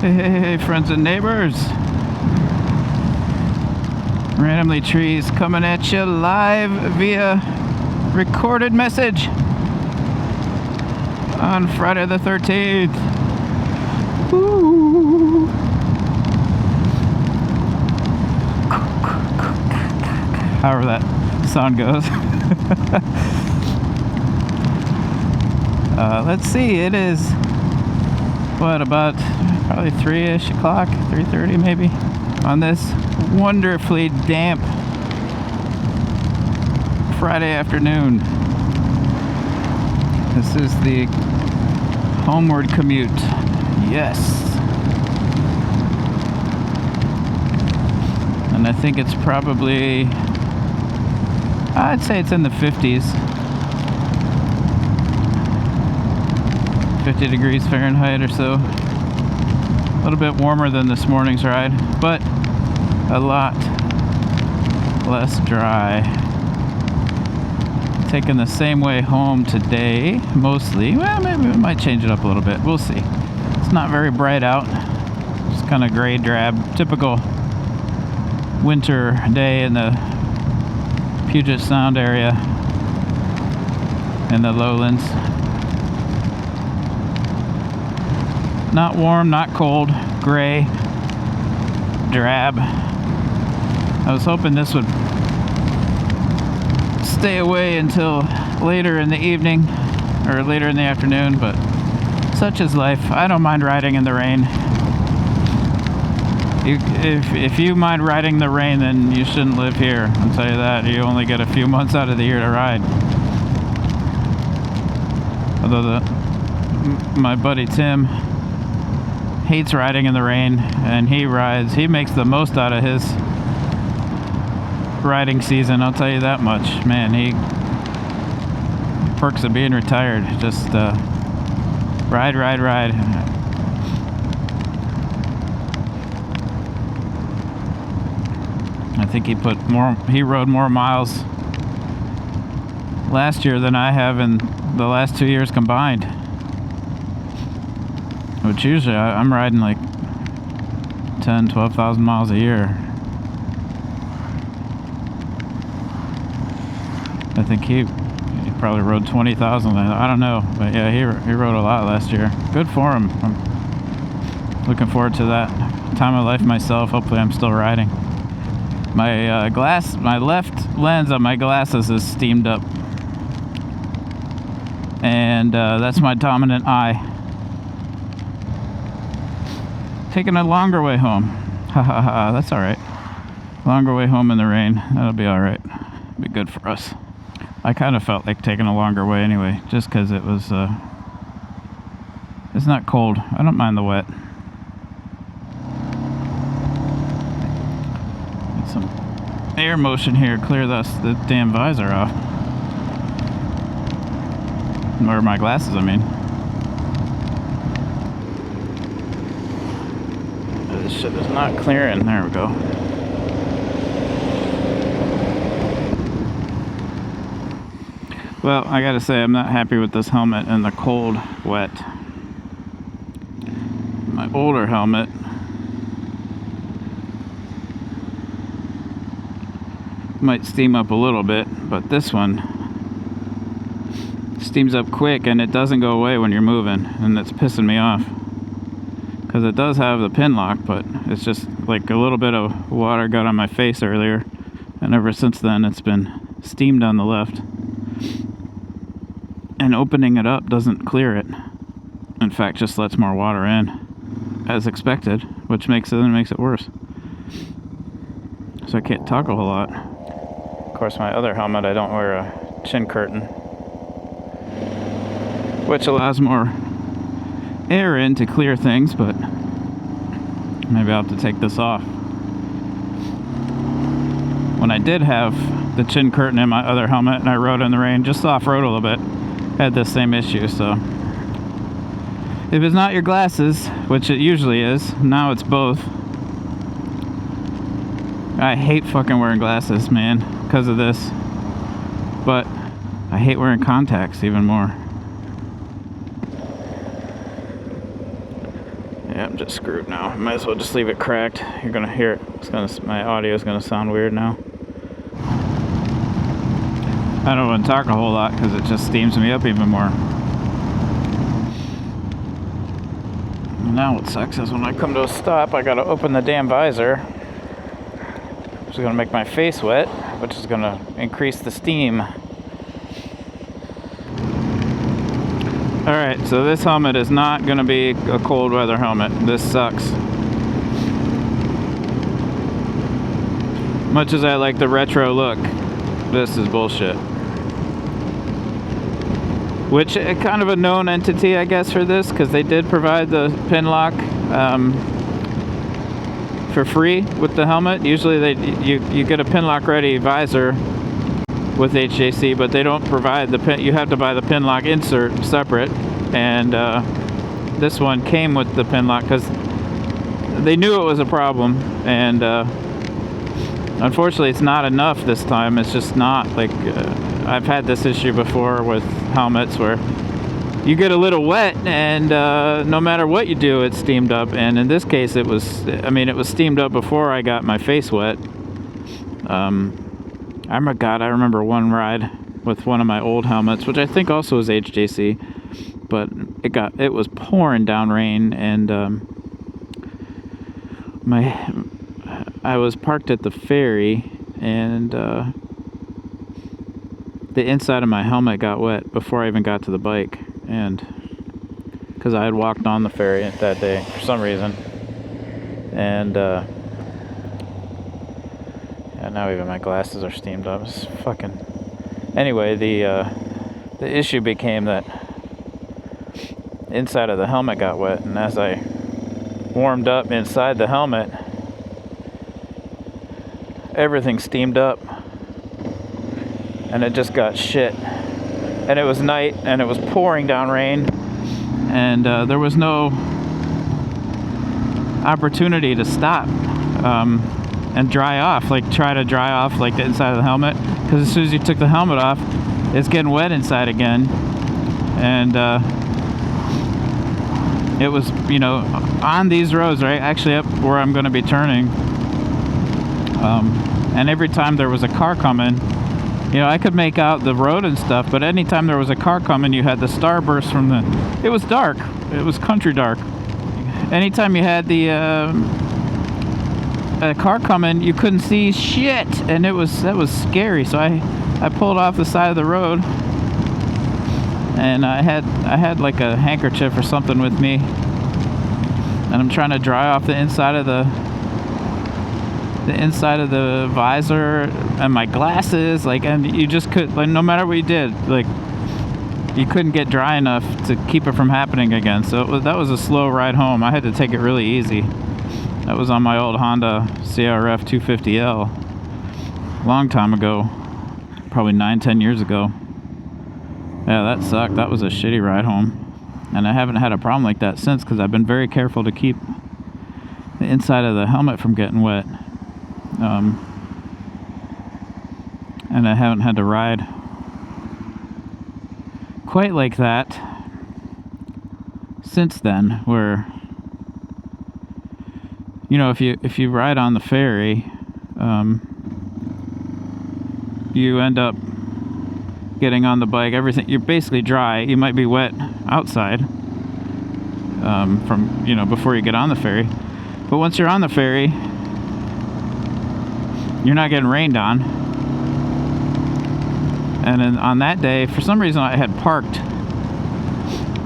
Hey, friends and neighbors. Randomly Trees coming at you live via recorded message on Friday the 13th. Woo. However that sound goes. Let's see, it is what, about probably 3-ish o'clock, 3:30 maybe, on this wonderfully damp Friday afternoon. This is the homeward commute. Yes. And I think it's probably, I'd say it's in the 50s. 50 degrees Fahrenheit or so. A little bit warmer than this morning's ride, but a lot less dry. Taking the same way home today, mostly. Well, maybe we might change it up a little bit. We'll see. It's not very bright out. Just kind of gray, drab, typical winter day in the Puget Sound area in the lowlands. Not warm, not cold, gray, drab. I was hoping this would stay away until later in the evening or later in the afternoon, but such is life. I don't mind riding in the rain. If you mind riding the rain, then you shouldn't live here. I'll tell you that. You only get a few months out of the year to ride. Although my buddy Tim hates riding in the rain, and he makes the most out of his riding season, I'll tell you that much. Man, perks of being retired. Just ride. I think he rode more miles last year than I have in the last 2 years combined. Which usually I'm riding like 12,000 miles a year. I think he probably rode 20,000. I don't know, but yeah, he rode a lot last year. Good for him. I'm looking forward to that time of life myself. Hopefully, I'm still riding. My left lens on my glasses is steamed up, and that's my dominant eye. Taking a longer way home. Ha ha ha, that's alright. Longer way home in the rain. That'll be alright. Be good for us. I kind of felt like taking a longer way anyway, just because it was, it's not cold. I don't mind the wet. Get some air motion here, clear the damn visor off. Or my glasses, I mean. This shit is not clearing. There we go. Well, I gotta say, I'm not happy with this helmet in the cold, wet. My older helmet might steam up a little bit, but this one steams up quick and it doesn't go away when you're moving, and it's pissing me off. Because it does have the pin lock, but it's just like a little bit of water got on my face earlier, and ever since then it's been steamed on the left. And opening it up doesn't clear it. In fact, just lets more water in, as expected, which makes it worse. So I can't talk a whole lot. Of course, my other helmet, I don't wear a chin curtain, which allows more air in to clear things, but maybe I'll have to take this off. When I did have the chin curtain in my other helmet and I rode in the rain, just off-road a little bit, had the same issue. So if it's not your glasses, which it usually is, now it's both. I hate fucking wearing glasses, man, because of this, but I hate wearing contacts even more. Yeah, I'm just screwed now. Might as well just leave it cracked. You're gonna hear it. My audio is gonna sound weird now. I don't want to talk a whole lot because it just steams me up even more. Now what sucks is when I come to a stop, I gotta open the damn visor, which is gonna make my face wet, which is gonna increase the steam. Alright, so this helmet is not gonna be a cold weather helmet. This sucks. Much as I like the retro look, this is bullshit. Which, kind of a known entity, I guess, for this, because they did provide the pin lock for free with the helmet. Usually you get a pin lock ready visor with HJC, but they don't provide the pin. You have to buy the pin lock insert separate, and this one came with the pin lock because they knew it was a problem, and unfortunately it's not enough this time. It's just not like I've had this issue before with helmets where you get a little wet and no matter what you do, it's steamed up. And in this case, it was steamed up before I got my face wet. I remember one ride with one of my old helmets, which I think also was HJC, but it was pouring down rain, and I was parked at the ferry, and the inside of my helmet got wet before I even got to the bike, and because I had walked on the ferry that day for some reason, and now even my glasses are steamed up. It's fucking. Anyway, the issue became that inside of the helmet got wet, and as I warmed up inside the helmet, everything steamed up, and it just got shit. And it was night, and it was pouring down rain, and there was no opportunity to stop and dry off, try to dry off the inside of the helmet, because as soon as you took the helmet off, it's getting wet inside again. And it was, on these roads, right, actually up where I'm going to be turning, and every time there was a car coming, I could make out the road and stuff, but anytime there was a car coming, you had the starburst from it was dark. It was country dark. Anytime you had a car coming, you couldn't see shit, and that was scary. So I pulled off the side of the road, and I had like a handkerchief or something with me, and I'm trying to dry off the inside of the visor and my glasses, and you just could, no matter what you did, you couldn't get dry enough to keep it from happening again. So that was a slow ride home. I had to take it really easy. That was on my old Honda CRF 250L, long time ago, probably 9-10 years ago. Yeah, that sucked. That was a shitty ride home, and I haven't had a problem like that since, because I've been very careful to keep the inside of the helmet from getting wet. And I haven't had to ride quite like that since then, where if you ride on the ferry, you end up getting on the bike, everything, you're basically dry. You might be wet outside from before you get on the ferry, but once you're on the ferry, you're not getting rained on. And then on that day, for some reason, I had parked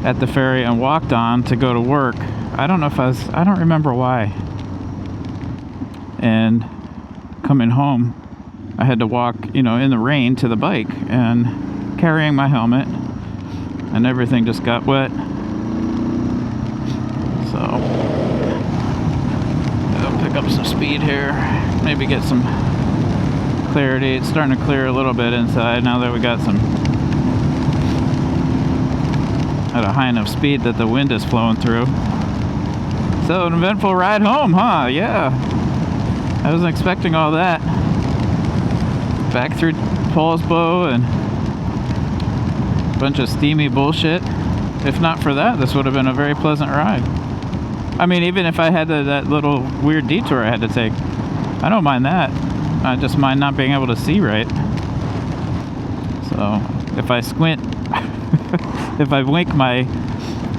at the ferry and walked on to go to work. I don't remember why. And coming home, I had to walk, in the rain to the bike, and carrying my helmet, and everything just got wet. So I'll pick up some speed here, maybe get some clarity. It's starting to clear a little bit inside now that we got at a high enough speed that the wind is flowing through. So an eventful ride home, huh? Yeah, I wasn't expecting all that. Back through Paulsbo and a bunch of steamy bullshit. If not for that, this would have been a very pleasant ride. I mean, even if I had that little weird detour I had to take, I don't mind that. I just mind not being able to see right. So if I squint, if I blink my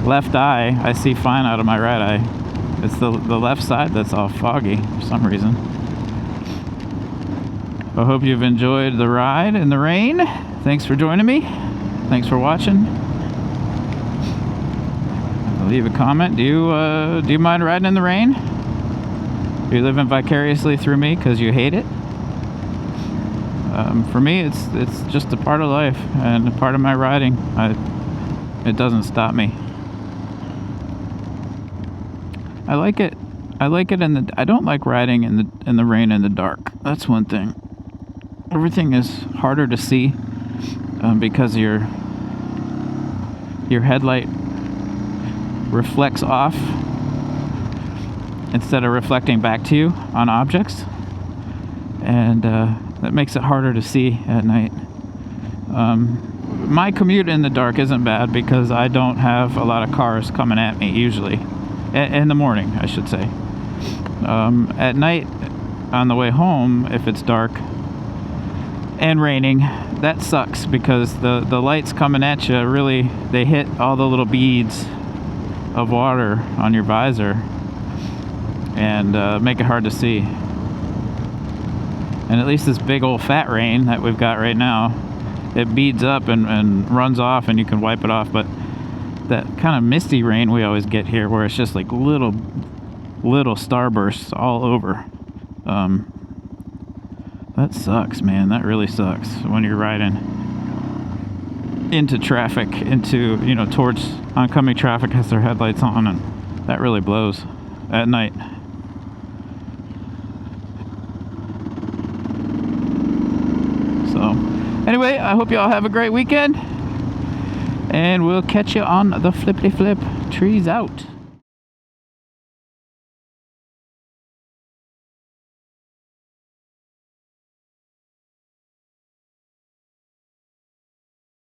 left eye, I see fine out of my right eye. It's the left side that's all foggy for some reason. I hope you've enjoyed the ride in the rain. Thanks for joining me. Thanks for watching. Leave a comment. Do you mind riding in the rain? Are you living vicariously through me because you hate it? For me, it's just a part of life and a part of my riding. It doesn't stop me. I like it. I like it I don't like riding in the rain in the dark. That's one thing. Everything is harder to see because your headlight reflects off instead of reflecting back to you on objects, and that makes it harder to see at night. My commute in the dark isn't bad because I don't have a lot of cars coming at me usually. In the morning, I should say. At night, on the way home, if it's dark and raining, that sucks because the lights coming at you really, they hit all the little beads of water on your visor and make it hard to see. And at least this big old fat rain that we've got right now, it beads up and runs off and you can wipe it off. But that kind of misty rain we always get here where it's just like little starbursts all over, that sucks, man. That really sucks when you're riding into traffic, towards oncoming traffic has their headlights on, and that really blows at night. So anyway, I hope you all have a great weekend, and we'll catch you on the flippity flip. Trees out.